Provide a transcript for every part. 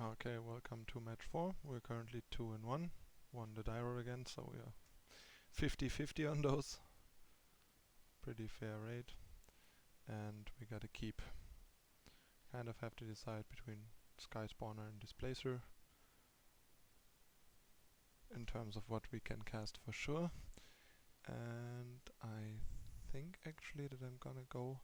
Okay, welcome to match 4. We're currently 2-1. Won the Dyro again, so we are 50-50 on those. Pretty fair rate. And we gotta keep. Kind of have to decide between Sky Spawner and Displacer in terms of what we can cast for sure. And I think actually that I'm gonna go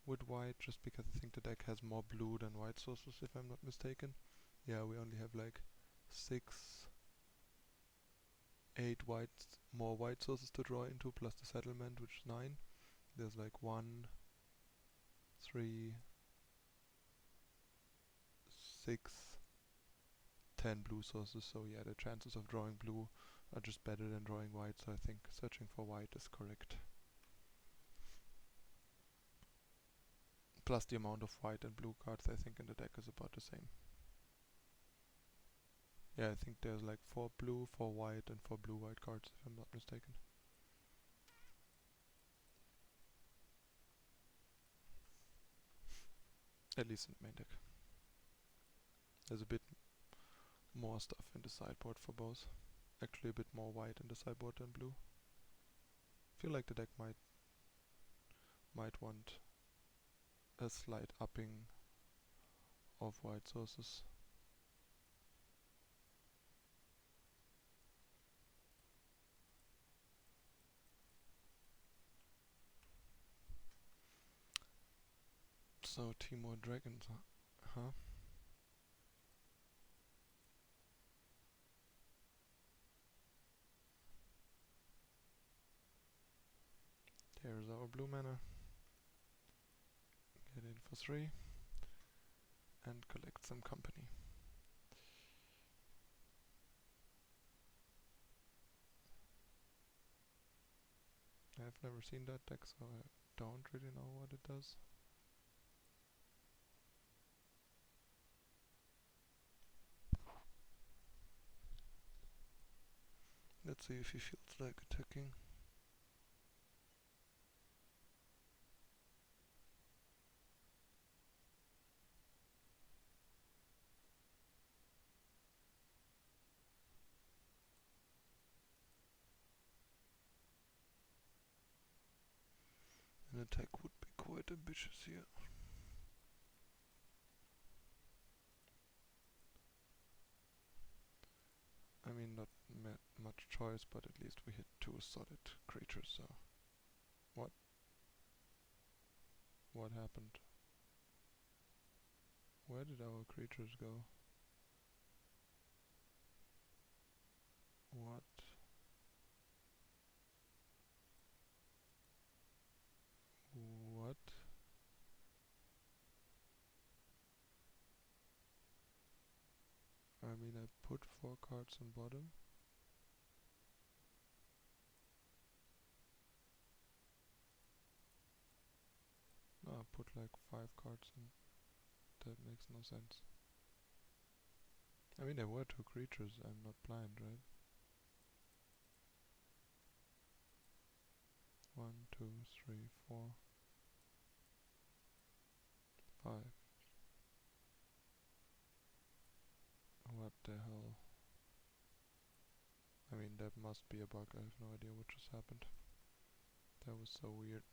with white just because I think the deck has more blue than white sources, if I'm not mistaken. Yeah, we only have like 8 more white sources to draw into, plus the settlement, which is 9. There's like 1, 3, 6, 10 blue sources, so yeah, the chances of drawing blue are just better than drawing white, so I think searching for white is correct. Plus the amount of white and blue cards I think in the deck is about the same. Yeah, I think there's like 4 blue, 4 white, and 4 blue-white cards, if I'm not mistaken. At least in the main deck. There's a bit more stuff in the sideboard for both. Actually a bit more white in the sideboard than blue. Feel like the deck might want a slight upping of white sources. So Temur Dragons, huh? There's our blue mana. Get in for 3 and collect some company. I've never seen that deck, so I don't really know what it does. Let's see if he feels like attacking. An attack would be quite ambitious here. I mean, not much choice, but at least we hit 2 solid creatures, so... What happened? Where did our creatures go? What? What? I mean, I put 4 cards on bottom. No, I put like 5 cards in. That makes no sense. I mean, there were 2 creatures, I'm not blind, right? 1, 2, 3, 4, 5. What the hell? I mean, that must be a bug, I have no idea what just happened. That was so weird.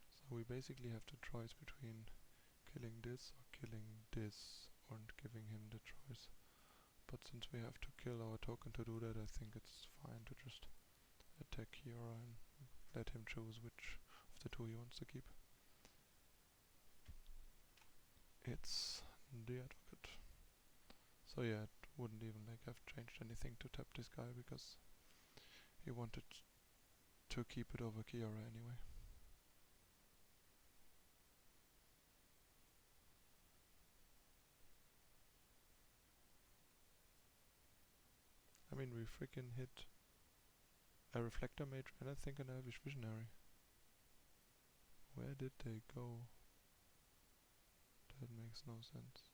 So we basically have the choice between killing this or killing this, and giving him the choice. But since we have to kill our token to do that, I think it's fine to just attack Kiora and let him choose which of the 2 he wants to keep. It's the advocate. So yeah, it wouldn't even like have changed anything to tap this guy because he wanted to keep it over Kiora anyway. I mean, we freaking hit a Reflector Mage and I think an Elvish Visionary. Where did they go? That makes no sense.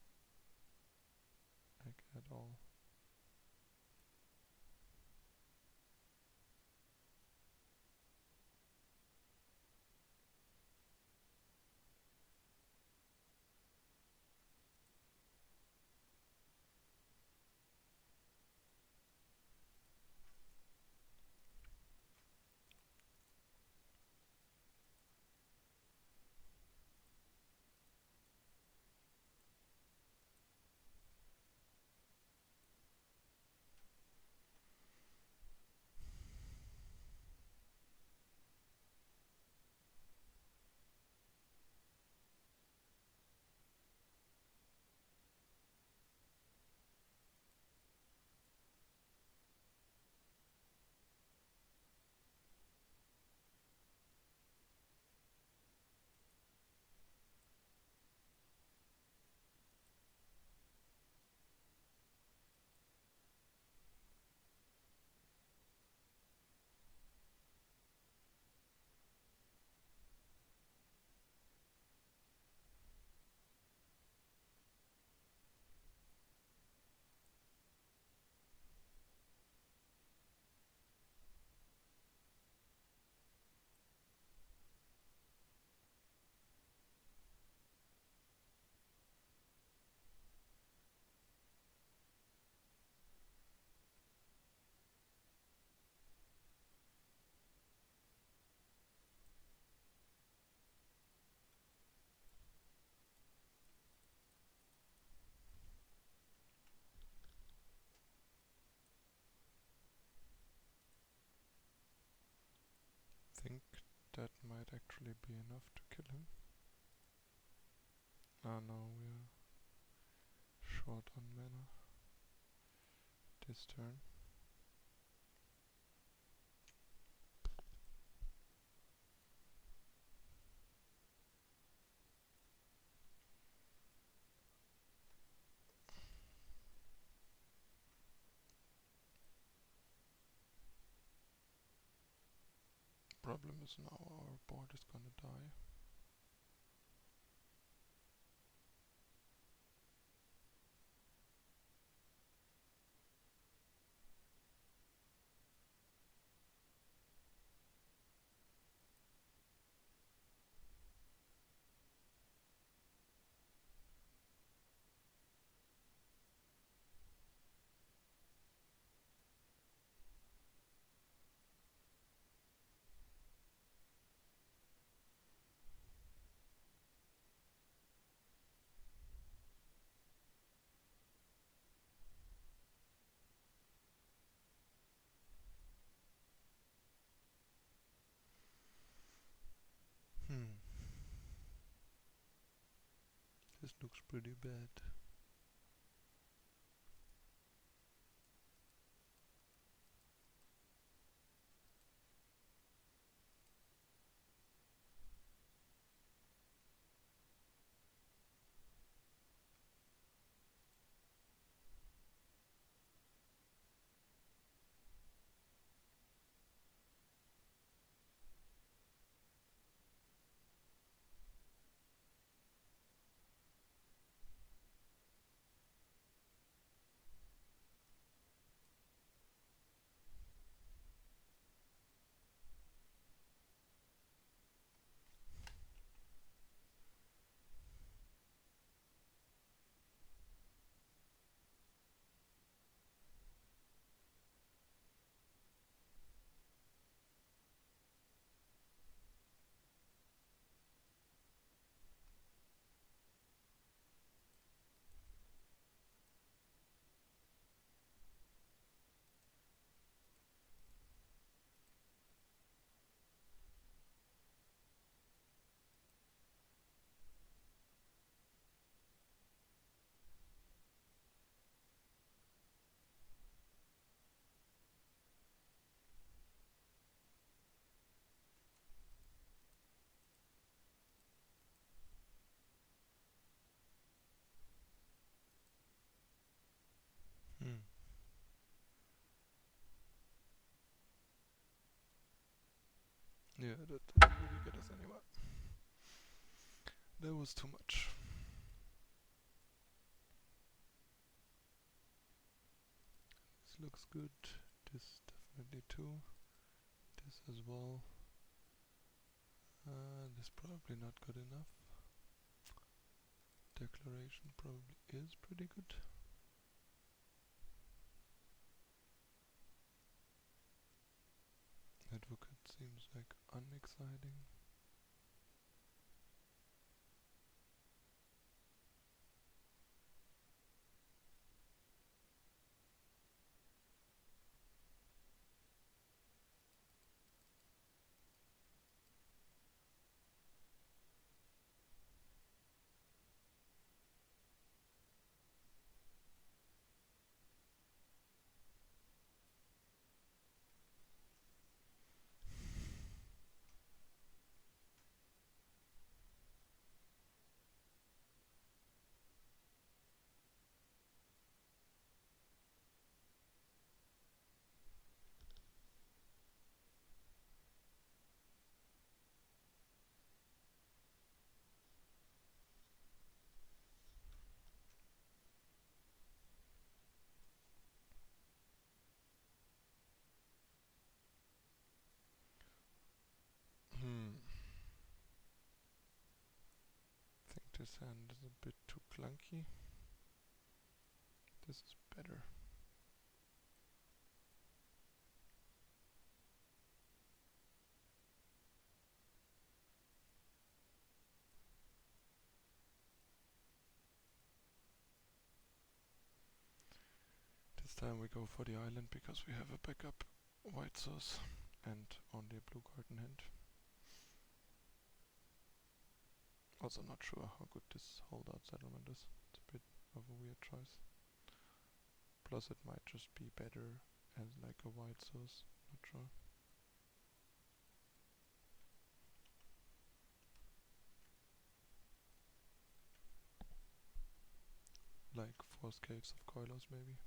Like, at all. might actually be enough to kill him. Ah no, we're short on mana this turn. Problem is now our board is gonna die. This looks pretty bad. Yeah, that didn't really get us anywhere. That was too much. This looks good. This definitely too. This as well. This probably not good enough. Declaration probably is pretty good. Advocate seems like unexciting. I think this hand is a bit too clunky. This is better. This time we go for the island because we have a backup white source and only a blue card in hand. Also not sure how good this holdout settlement is. It's a bit of a weird choice. Plus it might just be better as like a white source, not sure. Like Force Caves of Coilos maybe.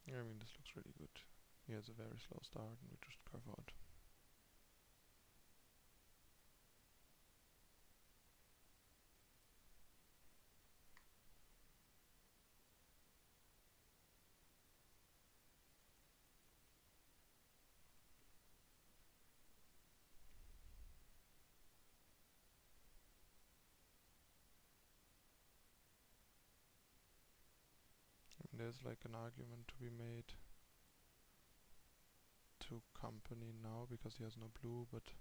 I mean, this looks really good. He has a very slow start and we just curve out. There's like an argument to be made to company now because he has no blue, but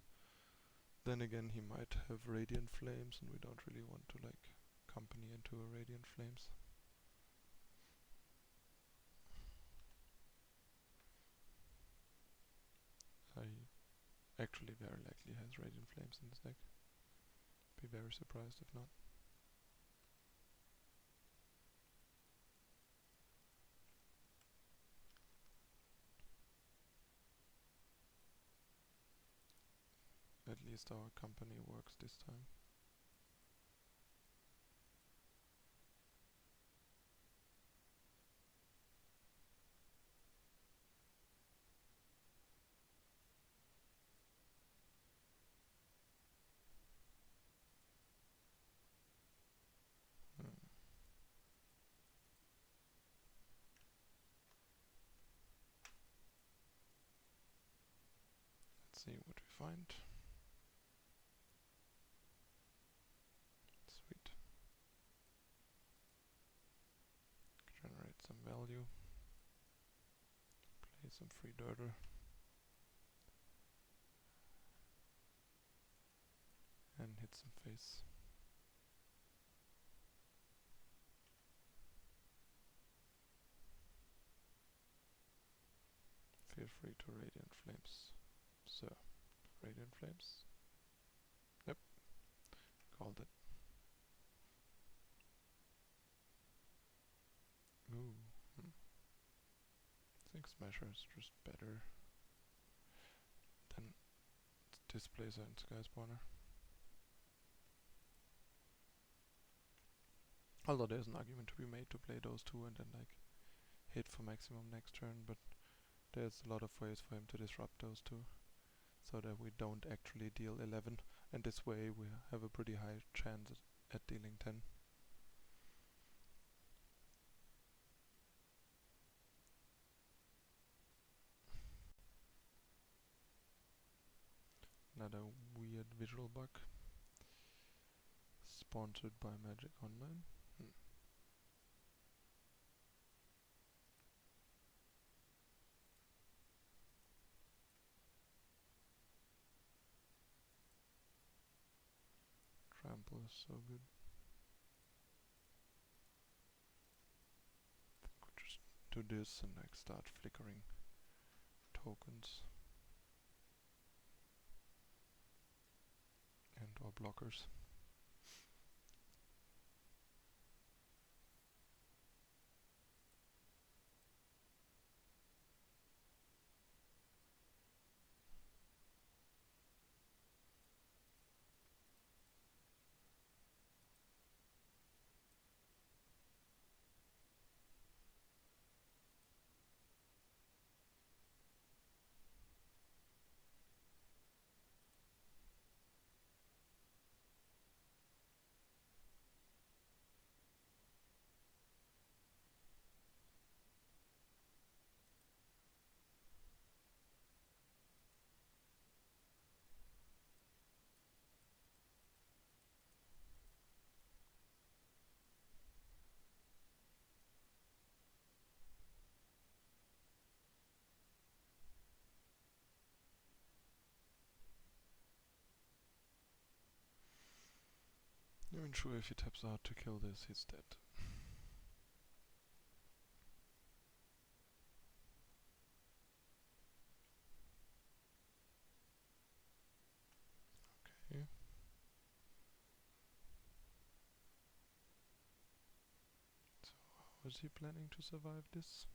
then again he might have Radiant Flames and we don't really want to like company into a Radiant Flames. I actually very likely has Radiant Flames in this deck. Be very surprised if not. At least our company works this time. Let's see what we find. Sweet. Generate some value. Play some free dirter. And hit some face. Feel free to Radiant Flames. So, Radiant Flames. Yep, called it. Ooh. I think Smasher is just better than Displacer and Sky Spawner. Although there's an argument to be made to play those two and then like hit for maximum next turn, but there's a lot of ways for him to disrupt those two so that we don't actually deal 11, and this way we have a pretty high chance at dealing 10. Another weird visual bug. Sponsored by Magic Online. Trample is so good. I think we'll just do this and like start flickering tokens and or blockers. even sure if he taps out to kill this, he's dead. Okay. So how is he planning to survive this?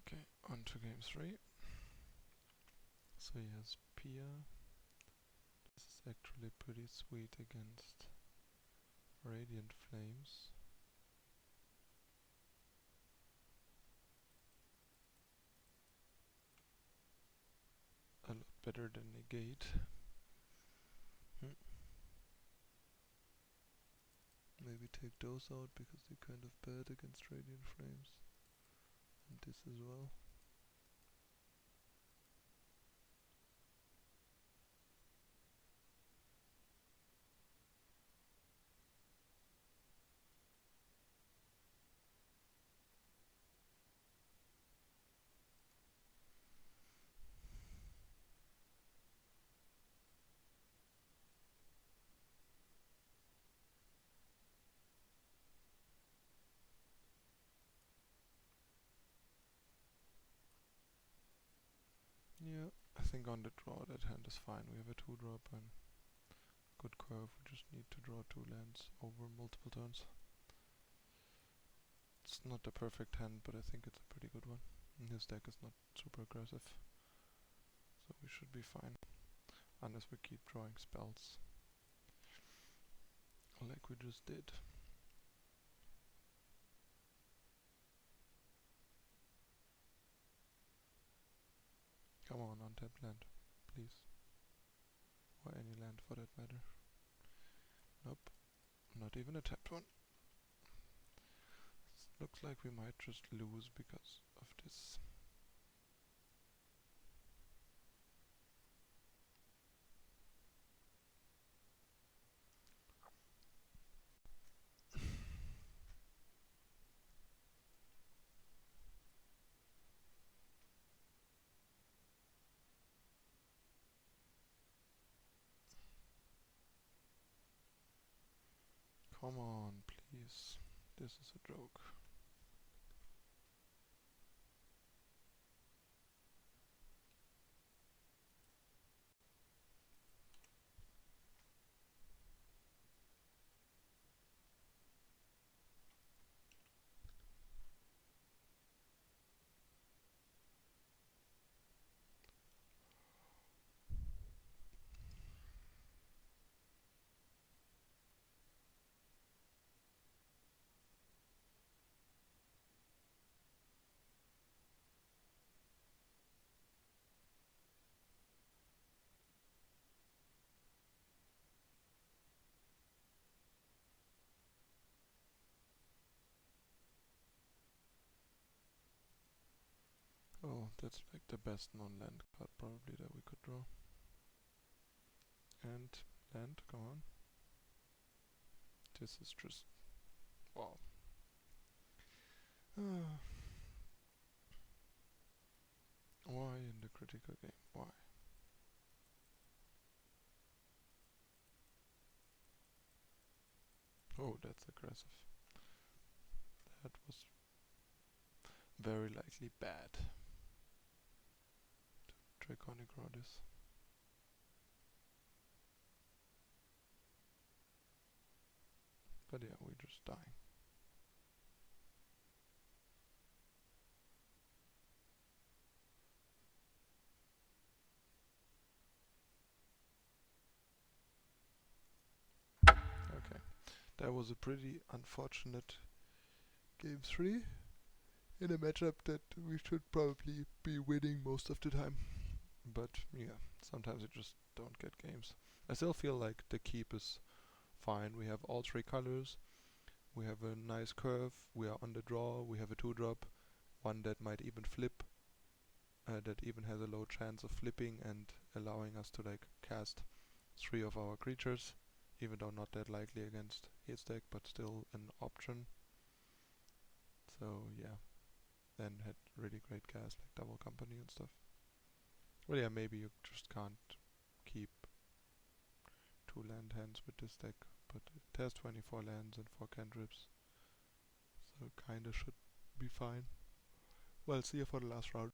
Okay, on to game 3. So he has Pia. This is actually pretty sweet against Radiant Flames. A lot better than Negate. Maybe take those out because they're kind of bad against Radiant Flames. And this as well. Yeah, I think on the draw that hand is fine. We have a 2-drop and good curve. We just need to draw 2 lands over multiple turns. It's not a perfect hand, but I think it's a pretty good one. And his deck is not super aggressive, so we should be fine. Unless we keep drawing spells, like we just did. Come on, untap land, please. Or any land for that matter. Nope, not even a tapped one. Looks like we might just lose because of this. Come on, please. This is a joke. Oh, that's like the best non-land card probably that we could draw. And land, come on. This is just... wow. Why in the critical game? Why? Oh, that's aggressive. That was very likely bad. Draconic Rod is. But yeah, we're just dying. Okay, that was a pretty unfortunate game 3 in a matchup that we should probably be winning most of the time. But yeah, sometimes you just don't get games. I still feel like the keep is fine. We have all 3 colors. We have a nice curve. We are on the draw. We have a 2-drop. One that might even flip. that even has a low chance of flipping and allowing us to like cast 3 of our creatures, even though not that likely against his deck, but still an option. So yeah, then had really great cast like Double Company and stuff. Well, yeah, maybe you just can't keep 2 land hands with this deck, but it has 24 lands and 4 cantrips, so kinda should be fine. Well, see you for the last round.